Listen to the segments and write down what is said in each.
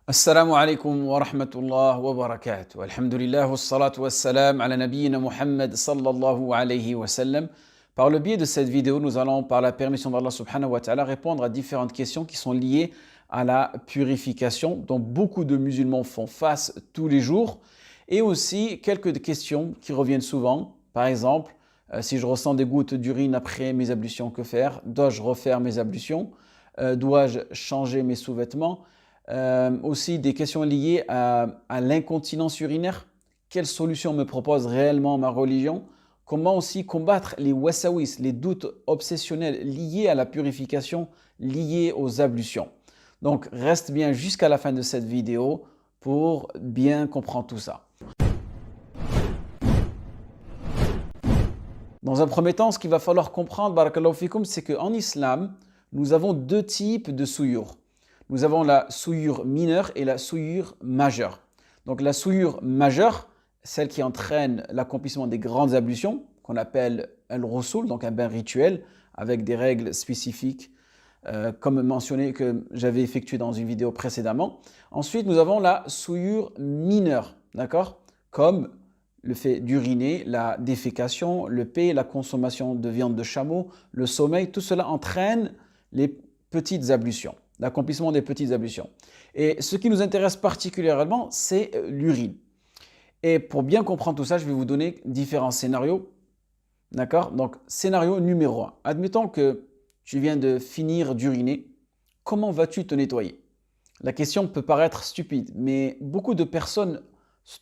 السلام عليكم ورحمة الله وبركاته. الحمد لله والصلاة والسلام على نبينا Muhammad sallallahu alayhi wa sallam. Par le biais de cette vidéo, nous allons, par la permission d'Allah subhanahu wa ta'ala, répondre à différentes questions qui sont liées à la purification, dont beaucoup de musulmans font face tous les jours, et aussi quelques questions qui reviennent souvent. Par exemple, si je ressens des gouttes d'urine après mes ablutions, que faire? Dois-je refaire mes ablutions? Dois-je changer mes sous-vêtements? Aussi des questions liées à l'incontinence urinaire. Quelle solution me propose réellement ma religion? Comment aussi combattre les wasawis, les doutes obsessionnels liés à la purification, liés aux ablutions. Donc reste bien jusqu'à la fin de cette vidéo pour bien comprendre tout ça. Dans un premier temps, ce qu'il va falloir comprendre, barakallahu fikum, c'est qu'en islam, nous avons deux types de souillures. Nous avons la souillure mineure et la souillure majeure. Donc la souillure majeure, celle qui entraîne l'accomplissement des grandes ablutions, qu'on appelle al-ghusl, donc un bain rituel, avec des règles spécifiques, comme mentionné que j'avais effectué dans une vidéo précédemment. Ensuite, nous avons la souillure mineure, d'accord? Comme le fait d'uriner, la défécation, le paix, la consommation de viande de chameau, le sommeil, tout cela entraîne les petites ablutions, l'accomplissement des petites ablutions. Et ce qui nous intéresse particulièrement, c'est l'urine. Et pour bien comprendre tout ça, je vais vous donner différents scénarios. D'accord? Donc, scénario numéro 1. Admettons que tu viens de finir d'uriner. Comment vas-tu te nettoyer? La question peut paraître stupide, mais beaucoup de personnes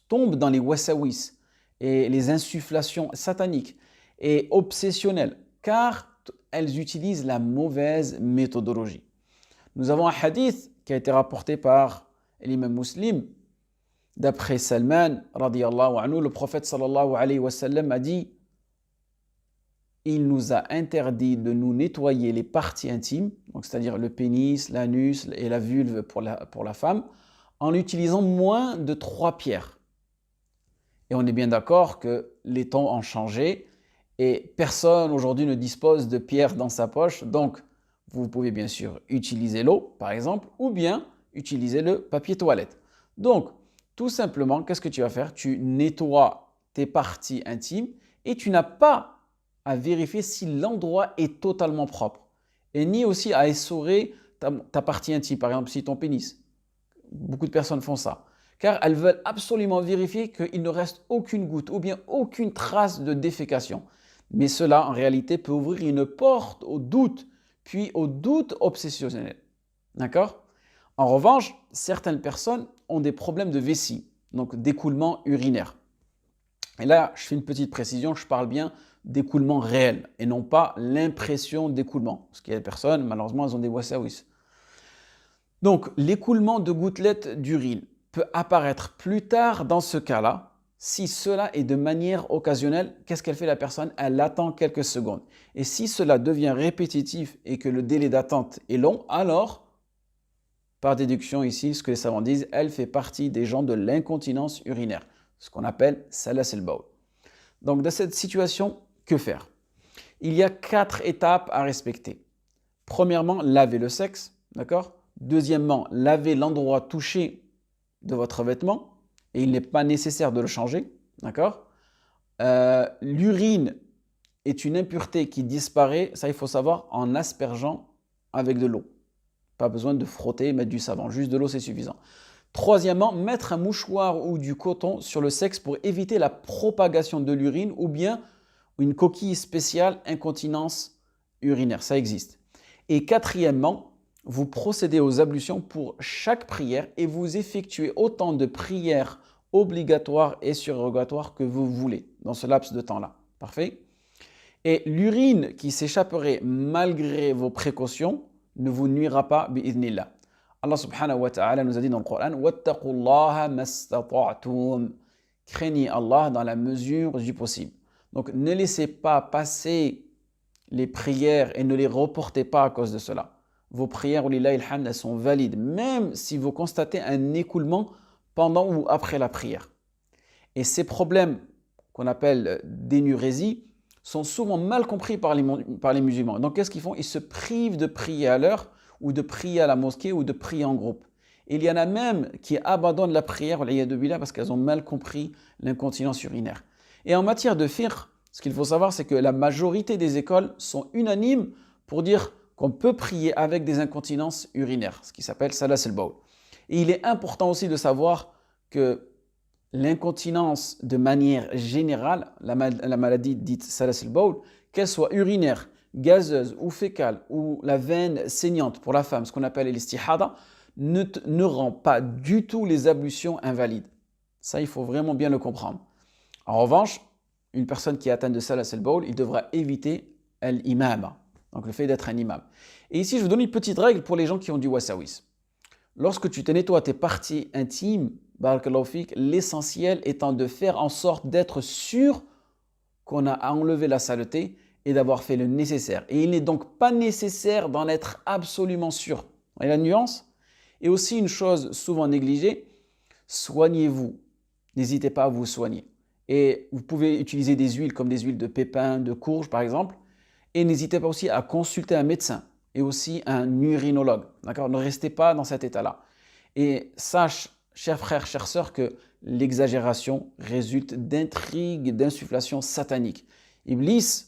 tombent dans les wasawis et les insufflations sataniques et obsessionnelles, car elles utilisent la mauvaise méthodologie. Nous avons un hadith qui a été rapporté par l'imam Muslim. D'après Salman, radiyallahu anhu, le prophète sallallahu alayhi wa sallam a dit: il nous a interdit de nous nettoyer les parties intimes, donc c'est-à-dire le pénis, l'anus et la vulve pour la femme, en utilisant moins de 3 pierres. Et on est bien d'accord que les temps ont changé et personne aujourd'hui ne dispose de pierres dans sa poche, donc vous pouvez bien sûr utiliser l'eau, par exemple, ou bien utiliser le papier toilette. Donc, tout simplement, qu'est-ce que tu vas faire? Tu nettoies tes parties intimes et tu n'as pas à vérifier si l'endroit est totalement propre. Et ni aussi à essorer ta partie intime, par exemple, si ton pénis. Beaucoup de personnes font ça. Car elles veulent absolument vérifier qu'il ne reste aucune goutte ou bien aucune trace de défécation. Mais cela, en réalité, peut ouvrir une porte au doute, puis au doute obsessionnel. D'accord? En revanche, certaines personnes ont des problèmes de vessie, donc d'écoulement urinaire. Et là, je fais une petite précision, je parle bien d'écoulement réel et non pas l'impression d'écoulement. Parce qu'il y a des personnes, malheureusement, elles ont des wasawis. Donc, l'écoulement de gouttelettes d'urine peut apparaître plus tard dans ce cas-là. Si cela est de manière occasionnelle, qu'est-ce qu'elle fait la personne? Elle attend quelques secondes. Et si cela devient répétitif et que le délai d'attente est long, alors, par déduction ici, ce que les savants disent, elle fait partie des gens de l'incontinence urinaire, ce qu'on appelle salas al-bawl. Donc, dans cette situation, que faire? Il y a 4 étapes à respecter. Premièrement, laver le sexe, d'accord? Deuxièmement, laver l'endroit touché de votre vêtement. Et il n'est pas nécessaire de le changer, d'accord? L'urine est une impureté qui disparaît, ça il faut savoir, en aspergeant avec de l'eau. Pas besoin de frotter, mettre du savon, juste de l'eau c'est suffisant. Troisièmement, mettre un mouchoir ou du coton sur le sexe pour éviter la propagation de l'urine ou bien une coquille spéciale incontinence urinaire, ça existe. Et quatrièmement, vous procédez aux ablutions pour chaque prière et vous effectuez autant de prières obligatoires et surrogatoires que vous voulez dans ce laps de temps-là. Parfait? Et l'urine qui s'échapperait malgré vos précautions ne vous nuira pas, bi'idhnillah. Allah subhanahu wa ta'ala nous a dit dans le Coran: wattaqullaha mastata'tum. Craignez Allah dans la mesure du possible. Donc ne laissez pas passer les prières et ne les reportez pas à cause de cela. Vos prières, elles sont valides, même si vous constatez un écoulement pendant ou après la prière. Et ces problèmes qu'on appelle d'énurésie sont souvent mal compris par les musulmans. Donc qu'est-ce qu'ils font? Ils se privent de prier à l'heure ou de prier à la mosquée ou de prier en groupe. Et il y en a même qui abandonnent la prière parce qu'elles ont mal compris l'incontinence urinaire. Et en matière de fiqh, ce qu'il faut savoir, c'est que la majorité des écoles sont unanimes pour dire qu'on peut prier avec des incontinences urinaires, ce qui s'appelle salas al-bawl. Et il est important aussi de savoir que l'incontinence de manière générale, la maladie dite salas al-bawl, qu'elle soit urinaire, gazeuse ou fécale, ou la veine saignante pour la femme, ce qu'on appelle l'istihada, ne rend pas du tout les ablutions invalides. Ça, il faut vraiment bien le comprendre. En revanche, une personne qui est atteinte de salas al-bawl, il devra éviter l'imam, donc le fait d'être un imam. Et ici, je vous donne une petite règle pour les gens qui ont du wasawis. Lorsque tu te nettoies tes parties intimes, barakallahu fik, l'essentiel étant de faire en sorte d'être sûr qu'on a enlevé la saleté et d'avoir fait le nécessaire. Et il n'est donc pas nécessaire d'en être absolument sûr. Vous voyez la nuance? Et aussi une chose souvent négligée, soignez-vous. N'hésitez pas à vous soigner. Et vous pouvez utiliser des huiles comme des huiles de pépins, de courge par exemple. Et n'hésitez pas aussi à consulter un médecin et aussi un urinologue. D'accord? Ne restez pas dans cet état-là. Et sache, chers frères, chères sœurs, que l'exagération résulte d'intrigues, d'insufflations sataniques. Iblis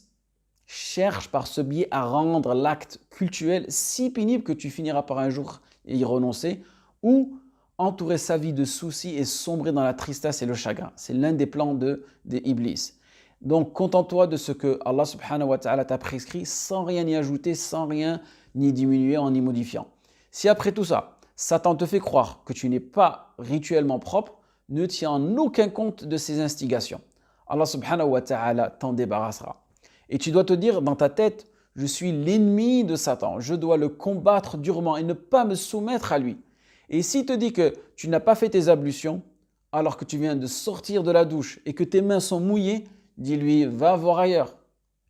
cherche par ce biais à rendre l'acte cultuel si pénible que tu finiras par un jour y renoncer ou entourer sa vie de soucis et sombrer dans la tristesse et le chagrin. C'est l'un des plans de Iblis. Donc, contente-toi de ce que Allah subhanahu wa ta'ala t'a prescrit sans rien y ajouter, sans rien ni diminuer en y modifiant. Si après tout ça, Satan te fait croire que tu n'es pas rituellement propre, ne tiens en aucun compte de ses instigations. Allah subhanahu wa ta'ala t'en débarrassera. Et tu dois te dire dans ta tête, je suis l'ennemi de Satan, je dois le combattre durement et ne pas me soumettre à lui. Et s'il te dit que tu n'as pas fait tes ablutions, alors que tu viens de sortir de la douche et que tes mains sont mouillées, dis-lui, va voir ailleurs.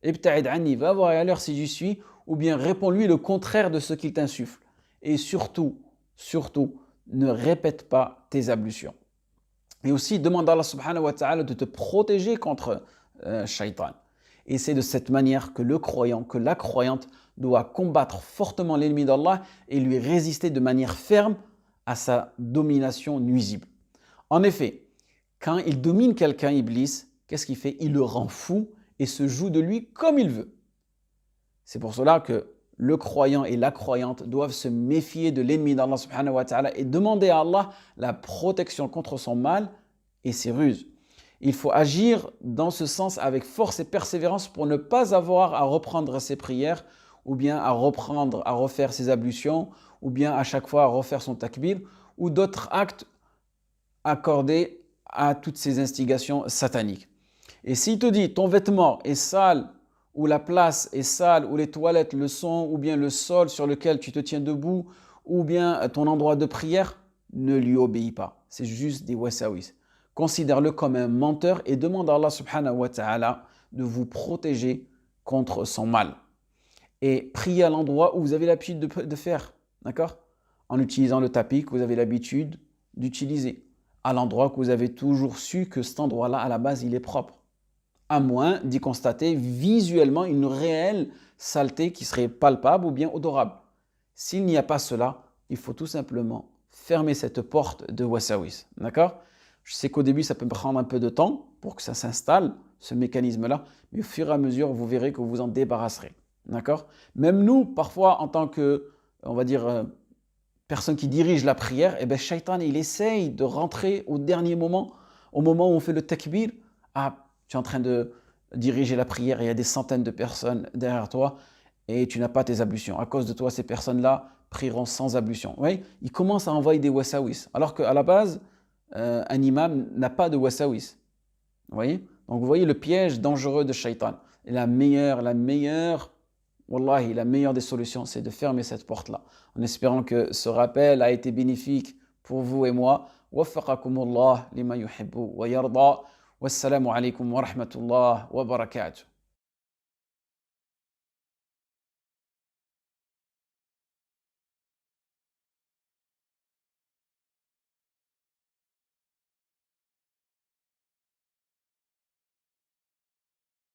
Ibta'id anni, va voir ailleurs si j'y suis, ou bien réponds-lui le contraire de ce qu'il t'insuffle. Et surtout, ne répète pas tes ablutions. Et aussi, demande à Allah subhanahu wa ta'ala de te protéger contre shaitan. Et c'est de cette manière que le croyant, que la croyante doit combattre fortement l'ennemi d'Allah et lui résister de manière ferme à sa domination nuisible. En effet, quand il domine quelqu'un, Iblis, qu'est-ce qu'il fait? Il le rend fou et se joue de lui comme il veut. C'est pour cela que le croyant et la croyante doivent se méfier de l'ennemi d'Allah subhanahu wa ta'ala et demander à Allah la protection contre son mal et ses ruses. Il faut agir dans ce sens avec force et persévérance pour ne pas avoir à reprendre ses prières ou bien à refaire ses ablutions ou bien à chaque fois à refaire son takbir ou d'autres actes accordés à toutes ces instigations sataniques. Et s'il te dit ton vêtement est sale ou la place est sale ou les toilettes le sont ou bien le sol sur lequel tu te tiens debout ou bien ton endroit de prière, ne lui obéis pas. C'est juste des wasawis. Considère-le comme un menteur et demande à Allah subhanahu wa ta'ala de vous protéger contre son mal. Et priez à l'endroit où vous avez l'habitude de faire, d'accord? En utilisant le tapis que vous avez l'habitude d'utiliser, à l'endroit que vous avez toujours su que cet endroit-là, à la base, il est propre. À moins d'y constater visuellement une réelle saleté qui serait palpable ou bien odorable. S'il n'y a pas cela, il faut tout simplement fermer cette porte de wasawis, d'accord? Je sais qu'au début, ça peut prendre un peu de temps pour que ça s'installe, ce mécanisme-là, mais au fur et à mesure, vous verrez que vous vous en débarrasserez. D'accord? Même nous, parfois, en tant que, on va dire, personne qui dirige la prière, eh bien, Shaitan, il essaye de rentrer au dernier moment, au moment où on fait le takbir. Ah, tu es en train de diriger la prière, il y a des centaines de personnes derrière toi et tu n'as pas tes ablutions. À cause de toi, ces personnes-là prieront sans ablution. Oui, il commence à envoyer des wasawis, alors qu'à la base, un imam n'a pas de wasawis. Vous voyez? Donc vous voyez le piège dangereux de Shaitan. Et la meilleure, wallahi, la meilleure des solutions, c'est de fermer cette porte-là. En espérant que ce rappel a été bénéfique pour vous et moi. Waffaqakumullah lima yuhibbu wa yarda. Wassalamu alaikum wa rahmatullah wa barakatuh.